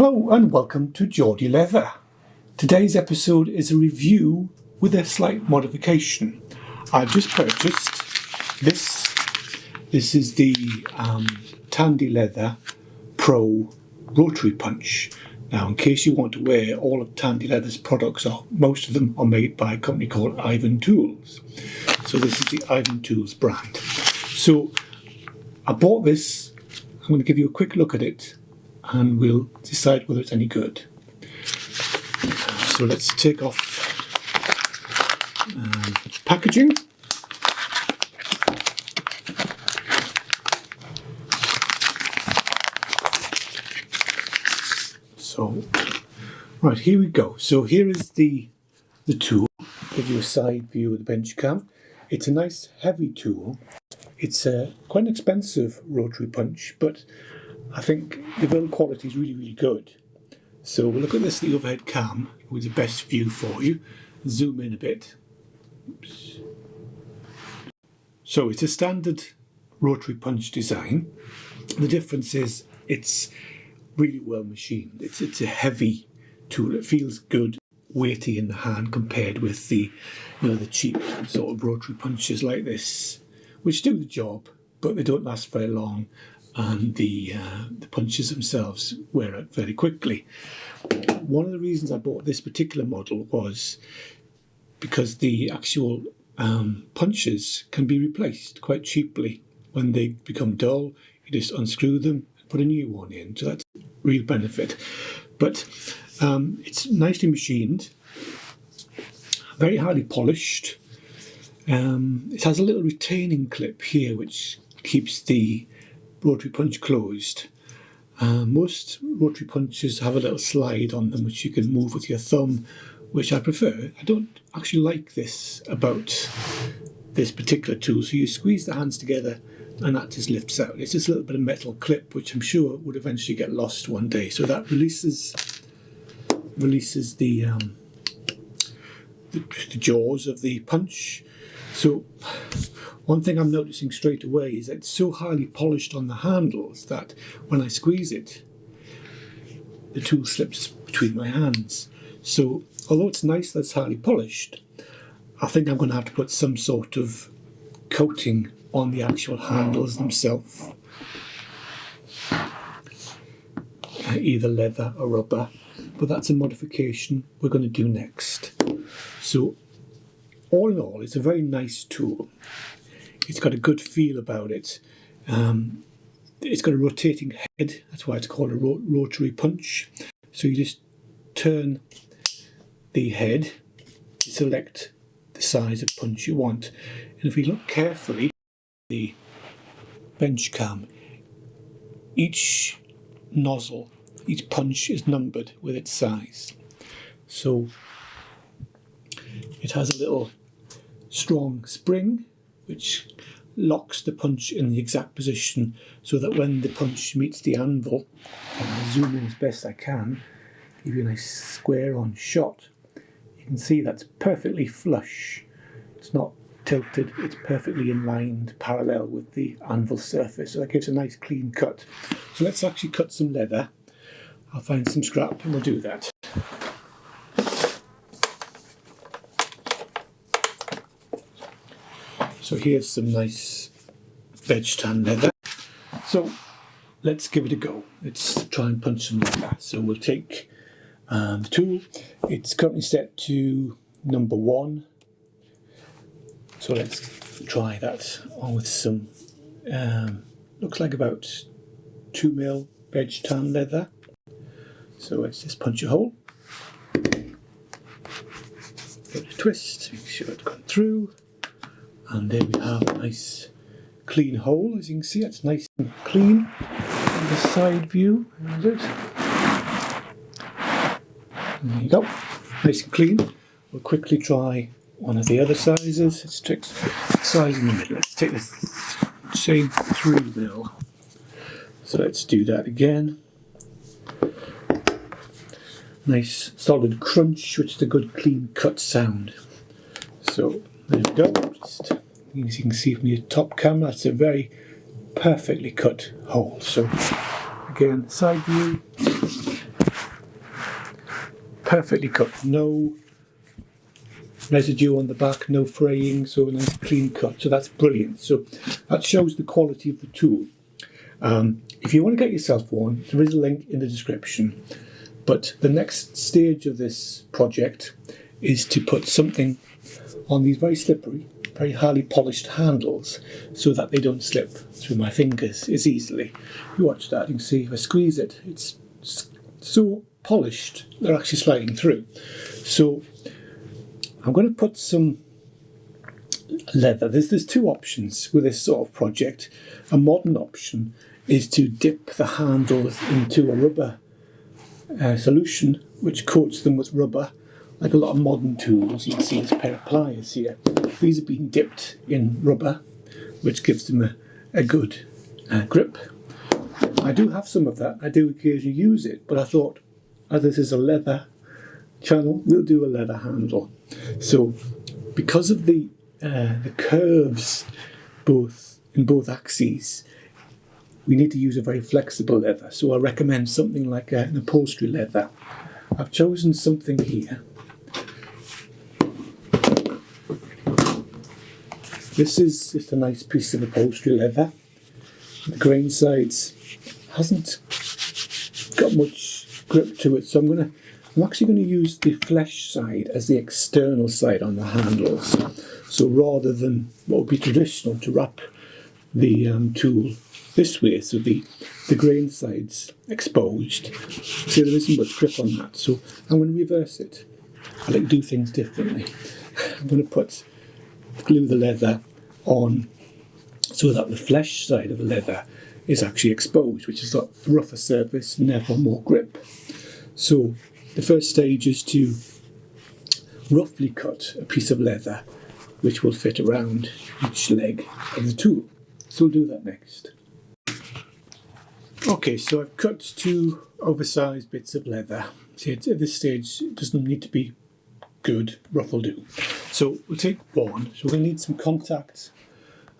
Hello and welcome to Geordie Leather. Today's episode is a review with a slight modification. I've just purchased this. This is the Tandy Leather Pro Rotary Punch. Now, in case you want to wear, all of Tandy Leather's products, most of them are made by a company called Ivan Tools. So this is the Ivan Tools brand. So I bought this. I'm going to give you a quick look at it and we'll decide whether it's any good. So let's take off packaging. So, right, here we go. So here is the tool. I'll give you a side view of the bench cam. It's a nice heavy tool. It's quite an expensive rotary punch, but I think the build quality is really, really good. So we'll look at this, the overhead cam, with the best view for you. Zoom in a bit. Oops. So it's a standard rotary punch design. The difference is it's really well machined. It's a heavy tool. It feels good, weighty in the hand compared with the cheap sort of rotary punches like this, which do the job, but they don't last very long. And the punches themselves wear out very quickly. One of the reasons I bought this particular model was because the actual punches can be replaced quite cheaply. When they become dull, you just unscrew them and put a new one in. So that's a real benefit. But it's nicely machined, very highly polished. It has a little retaining clip here which keeps the rotary punch closed. Most rotary punches have a little slide on them which you can move with your thumb, which I prefer. I don't actually like this about this particular tool. So you squeeze the hands together and that just lifts out. It's just a little bit of metal clip which I'm sure would eventually get lost one day. So that releases the jaws of the punch. So one thing I'm noticing straight away is that it's so highly polished on the handles that when I squeeze it, the tool slips between my hands. So although it's nice that it's highly polished, I think I'm going to have to put some sort of coating on the actual handles themselves, either leather or rubber, but that's a modification we're going to do next. So all in all, it's a very nice tool. It's got a good feel about it. It's got a rotating head, that's why it's called a rotary punch. So you just turn the head to select the size of punch you want. And if we look carefully, the bench cam, each nozzle, each punch is numbered with its size. So it has a little strong spring which locks the punch in the exact position so that when the punch meets the anvil, and I'll zoom in as best I can, give you a nice square on shot, you can see that's perfectly flush. It's not tilted, it's perfectly in line, parallel with the anvil surface, so that gives a nice clean cut. So let's actually cut some leather. I'll find some scrap and we'll do that. So here's some nice veg tan leather. So let's give it a go. Let's try and punch some leather. So we'll take the tool. It's currently set to number 1. So let's try that on with some, looks like about 2mm veg tan leather. So let's just punch a hole. Give it a twist, make sure it's gone through. And there we have a nice clean hole. As you can see, it's nice and clean. And the side view, there you go, nice and clean. We'll quickly try one of the other sizes. Let's take the size in the middle. Let's take the same 3mm. So let's do that again. Nice solid crunch, which is a good clean cut sound. So there we go. Just, as you can see from the top camera, that's a very perfectly cut hole. So again, side view, perfectly cut, no residue on the back, no fraying, so a nice clean cut. So that's brilliant. So that shows the quality of the tool. If you want to get yourself one, there is a link in the description. But the next stage of this project is to put something on these very slippery, very highly polished handles so that they don't slip through my fingers as easily. You watch that, you can see if I squeeze it, it's so polished, they're actually sliding through. So I'm going to put some leather. There's two options with this sort of project. A modern option is to dip the handles into a rubber solution which coats them with rubber, like a lot of modern tools. You can see this pair of pliers here. These have been dipped in rubber, which gives them a good grip. I do have some of that. I do occasionally use it, but I thought, as this is a leather channel, we'll do a leather handle. So, because of the curves in both axes, we need to use a very flexible leather. So I recommend something like an upholstery leather. I've chosen something here. This is just a nice piece of upholstery leather. The grain sides hasn't got much grip to it, so I'm actually going to use the flesh side as the external side on the handles. So rather than what would be traditional to wrap the tool this way, so the grain side's exposed. See, there isn't much grip on that, so I'm going to reverse it. I like to do things differently. I'm going to glue the leather on so that the flesh side of the leather is actually exposed, which has got a rougher surface and therefore more grip. So the first stage is to roughly cut a piece of leather which will fit around each leg of the tool. So we'll do that next. Okay, so I've cut two oversized bits of leather. See, at this stage it doesn't need to be good, rough will do. So we'll take one. So we're going to need some contact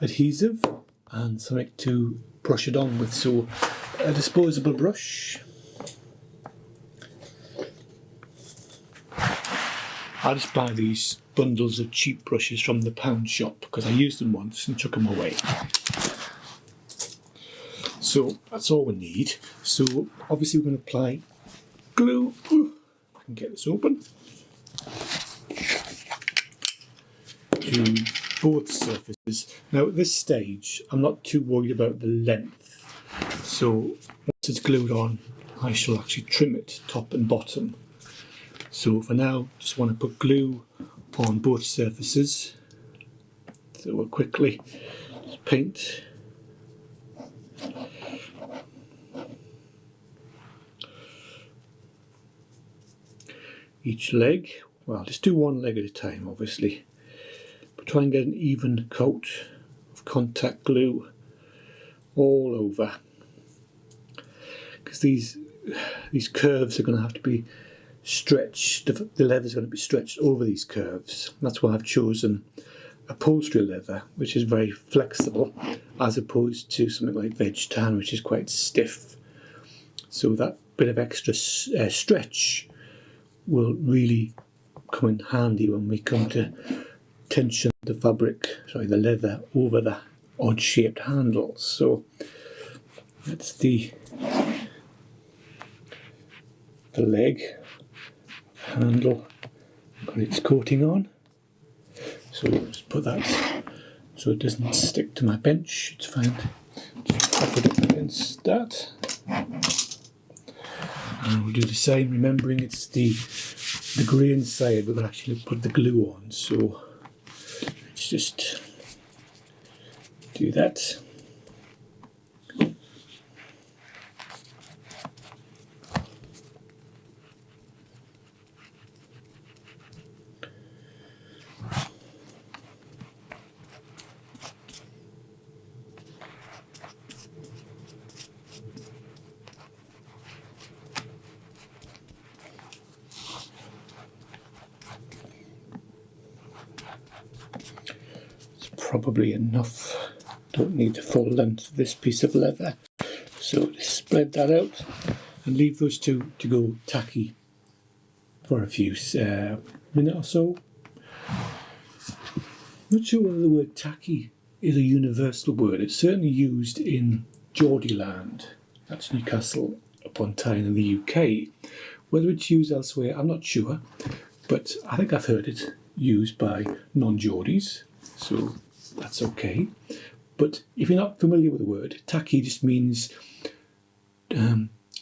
adhesive and something to brush it on with. So a disposable brush. I just buy these bundles of cheap brushes from the pound shop because I used them once and took them away. So that's all we need. So obviously we're going to apply glue. I can get this open. To both surfaces. Now at this stage I'm not too worried about the length. So once it's glued on, I shall actually trim it top and bottom. So for now, just want to put glue on both surfaces. So we'll quickly just paint. Each leg, well, just do one leg at a time, obviously. But try and get an even coat of contact glue all over. Because these curves are going to have to be stretched, the leather's going to be stretched over these curves. That's why I've chosen upholstery leather, which is very flexible, as opposed to something like veg tan, which is quite stiff. So that bit of extra stretch will really come in handy when we come to tension the the leather over the odd shaped handles. So that's the leg handle, got its coating on. So just put that so it doesn't stick to my bench. It's fine. Just pop it up against that. And we'll do the same, remembering it's the grain side we're going to actually put the glue on. So let's just do that. Probably enough. Don't need the full length of this piece of leather. So just spread that out and leave those two to go tacky for a few minute or so. Not sure whether the word tacky is a universal word. It's certainly used in Geordieland, that's Newcastle upon Tyne in the UK. Whether it's used elsewhere, I'm not sure, but I think I've heard it used by non-Geordies, so that's okay. But if you're not familiar with the word, tacky just means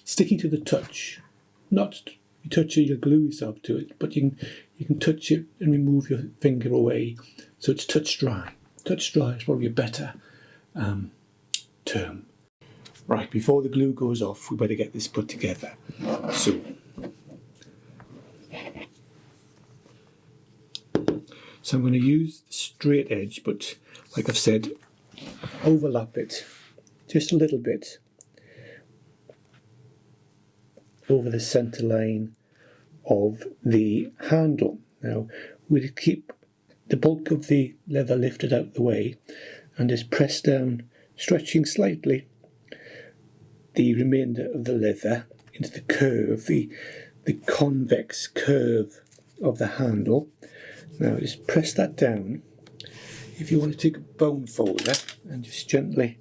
sticking to the touch. Not you touch it, you'll glue yourself to it, but you can touch it and remove your finger away, so it's touch dry. Touch dry is probably a better term. Right, before the glue goes off, we better get this put together. So I'm going to use the straight edge, but like I've said, overlap it just a little bit over the centre line of the handle. Now we'll keep the bulk of the leather lifted out the way and just press down, stretching slightly the remainder of the leather into the curve, the convex curve of the handle. Now just press that down. If you want to take a bone folder and just gently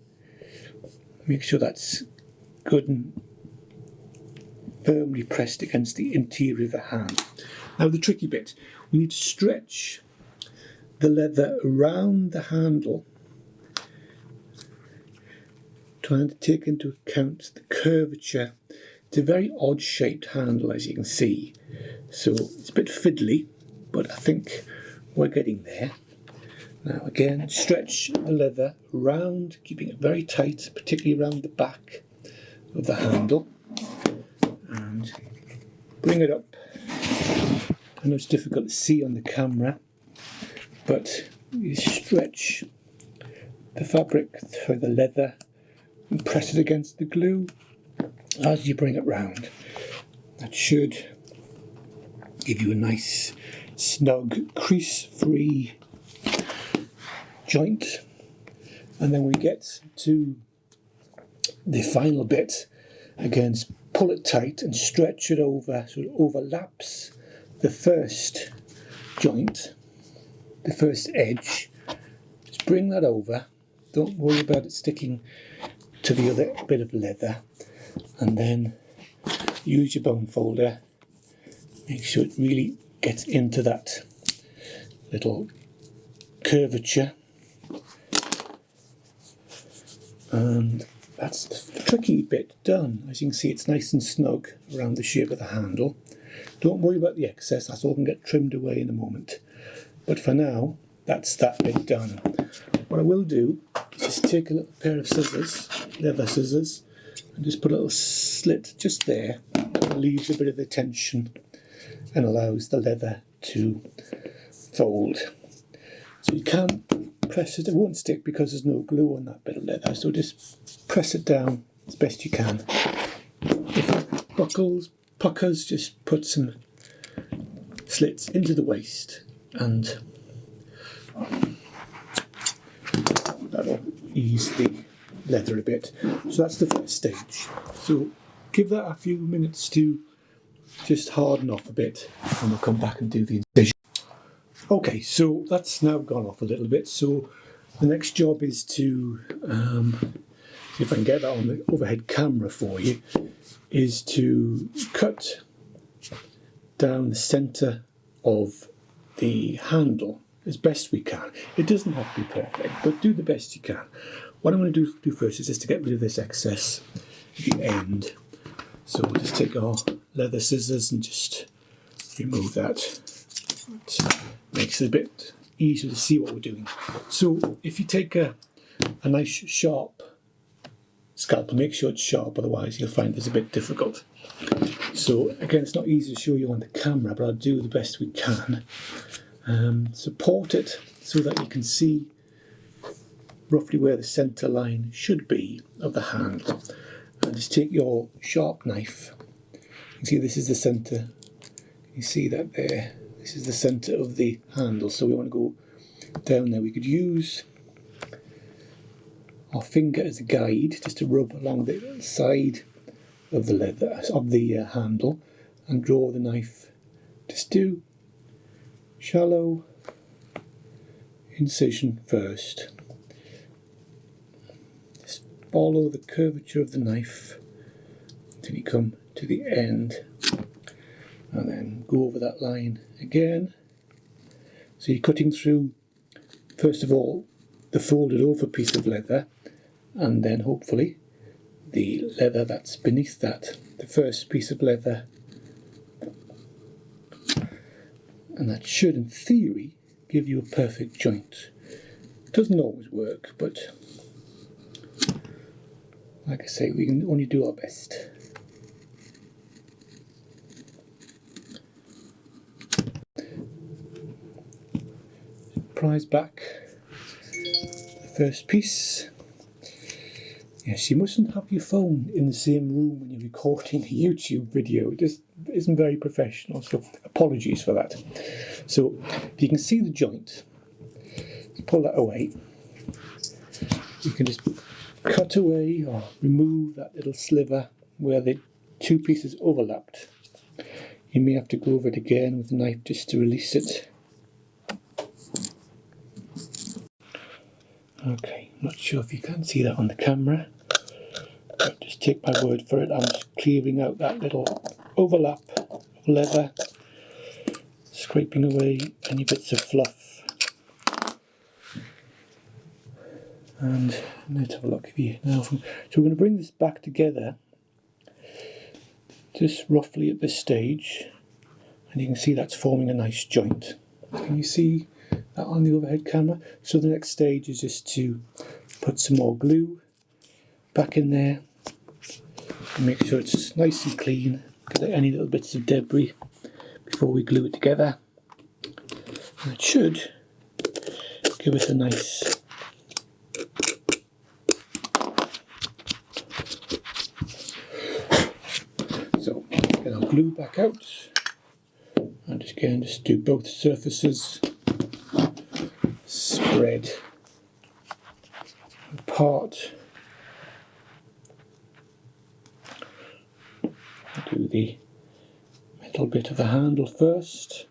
make sure that's good and firmly pressed against the interior of the hand. Now the tricky bit, we need to stretch the leather around the handle, trying to take into account the curvature. It's a very odd shaped handle, as you can see, so it's a bit fiddly, but I think we're getting there. Now again, stretch the leather around, keeping it very tight, particularly around the back of the handle, and bring it up. I know it's difficult to see on the camera, but you stretch the fabric through the leather and press it against the glue as you bring it round. That should give you a nice, snug, crease-free joint. And then we get to the final bit, again, pull it tight and stretch it over so it overlaps the first joint, the first edge. Just bring that over, don't worry about it sticking to the other bit of leather, and then use your bone folder, make sure it really gets into that little curvature, and that's the tricky bit done. As you can see, it's nice and snug around the shape of the handle. Don't worry about the excess, that's all can get trimmed away in a moment. But for now, that's that bit done. What I will do is just take a little pair of scissors, leather scissors, and just put a little slit just there. It leaves a bit of the tension and allows the leather to fold. So you can press it, it won't stick because there's no glue on that bit of leather, so just press it down as best you can. If it buckles, puckers, just put some slits into the waist and that'll ease the leather a bit. So that's the first stage. So give that a few minutes to just harden off a bit and we'll come back and do the incision. Okay, so that's now gone off a little bit. So the next job is to, see if I can get that on the overhead camera for you, is to cut down the centre of the handle as best we can. It doesn't have to be perfect, but do the best you can. What I'm going to do first is just to get rid of this excess at the end. So we'll just take our leather scissors and just remove that. It makes it a bit easier to see what we're doing. So if you take a nice sharp scalpel, make sure it's sharp, otherwise you'll find it's a bit difficult. So again, it's not easy to show you on the camera, but I'll do the best we can. Support it so that you can see roughly where the centre line should be of the handle. And just take your sharp knife. You can see this is the centre. You see that there. This is the centre of the handle, so we want to go down there. We could use our finger as a guide, just to rub along the side of the leather, of the handle, and draw the knife Just do shallow incision first. Just follow the curvature of the knife until you come to the end, and then go over that line again. So you're cutting through, first of all, the folded over piece of leather, and then hopefully the leather that's beneath that, the first piece of leather, and that should, in theory, give you a perfect joint. It doesn't always work, but like I say, we can only do our best. Prise back the first piece. Yes, you mustn't have your phone in the same room when you're recording a YouTube video. It just isn't very professional, so apologies for that. So if you can see the joint, pull that away. You can just cut away or remove that little sliver where the two pieces overlapped. You may have to go over it again with the knife just to release it. Okay, I'm not sure if you can see that on the camera, but just take my word for it. I'm just clearing out that little overlap of leather, scraping away any bits of fluff. And let's have a look at you now. So we're going to bring this back together, just roughly at this stage, and you can see that's forming a nice joint. Can you see that on the overhead camera? So the next stage is just to put some more glue back in there and make sure it's nice and clean, get out any little bits of debris before we glue it together. And it should give us a nice so get our glue back out and just do both surfaces. Spread apart. Do the metal bit of the handle first.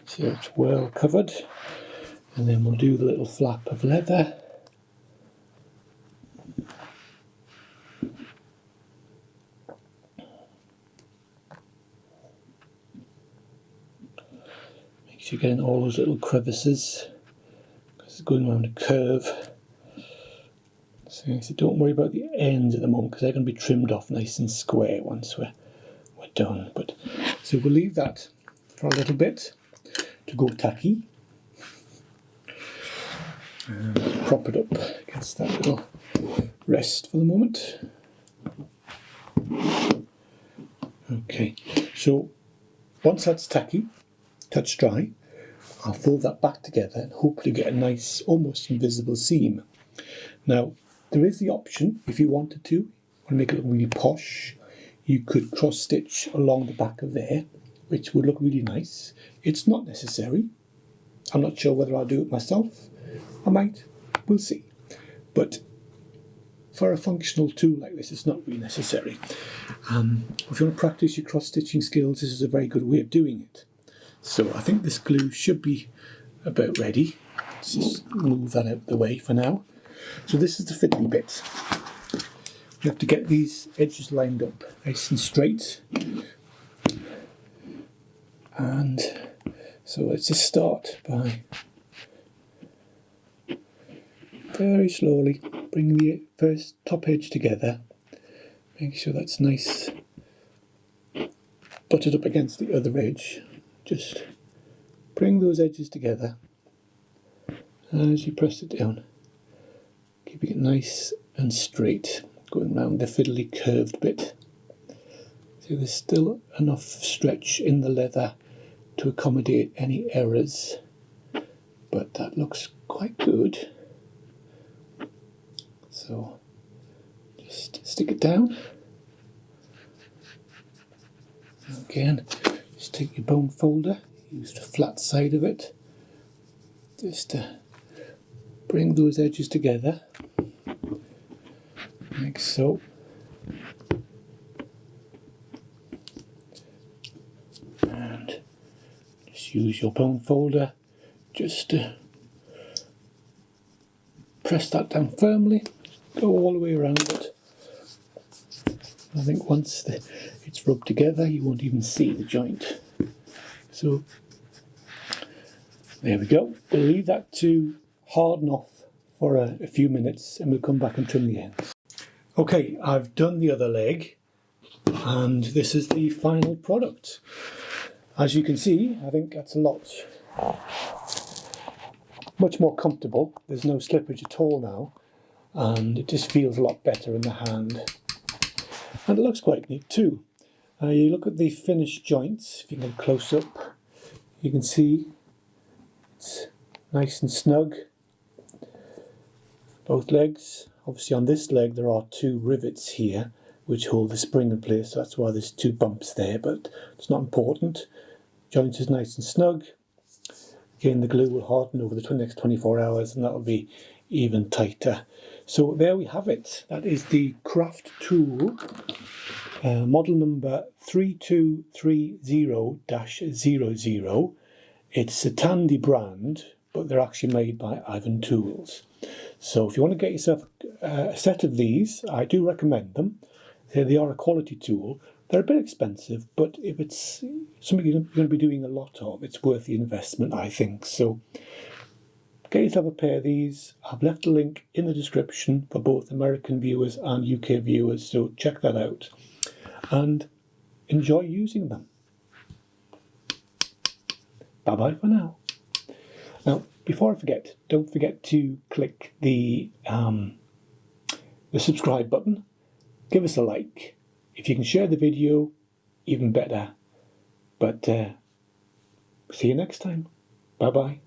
So it's well covered, and then we'll do the little flap of leather. You're getting all those little crevices because it's going around a curve. So don't worry about the ends at the moment because they're going to be trimmed off nice and square once we're done. But so we'll leave that for a little bit to go tacky. And prop it up against that little rest for the moment. Okay, so once that's tacky, touch dry, I'll fold that back together and hopefully get a nice, almost invisible seam. Now, there is the option, if you wanted to make it look really posh, you could cross stitch along the back of there, which would look really nice. It's not necessary. I'm not sure whether I'll do it myself. I might, we'll see. But for a functional tool like this, it's not really necessary. If you want to practice your cross stitching skills, this is a very good way of doing it. So I think this glue should be about ready. Let's just move that out of the way for now. So this is the fiddly bit. We have to get these edges lined up nice and straight. And so let's just start by very slowly bringing the first top edge together. Make sure that's nice, butted up against the other edge. Just bring those edges together as you press it down, keeping it nice and straight, going round the fiddly curved bit. So there's still enough stretch in the leather to accommodate any errors, but that looks quite good. So just stick it down. Again, just take your bone folder, use the flat side of it, just to bring those edges together, like so. And just use your bone folder just to press that down firmly, go all the way around it. I think once it's rubbed together, you won't even see the joint. So there we go. We'll leave that to harden off for a few minutes and we'll come back and trim the ends. Okay, I've done the other leg and this is the final product. As you can see, I think that's much more comfortable. There's no slippage at all now and it just feels a lot better in the hand. And it looks quite neat too. You look at the finished joints, if you can get close up, you can see it's nice and snug. Both legs. Obviously on this leg there are 2 rivets here which hold the spring in place, so that's why there's 2 bumps there, but it's not important. Joint is nice and snug. Again, the glue will harden over the next 24 hours and that will be even tighter. So there we have it. That is the Craftool model number 3230-00. It's a Tandy brand, but they're actually made by Ivan Tools. So if you want to get yourself a set of these, I do recommend them. They are a quality tool. They're a bit expensive, but if it's something you're going to be doing a lot of, it's worth the investment, I think. So get yourself a pair of these. I've left a link in the description for both American viewers and UK viewers, so check that out and enjoy using them. Bye bye for now. Now, before I forget, don't forget to click the subscribe button. Give us a like. If you can share the video, even better. But see you next time. Bye bye.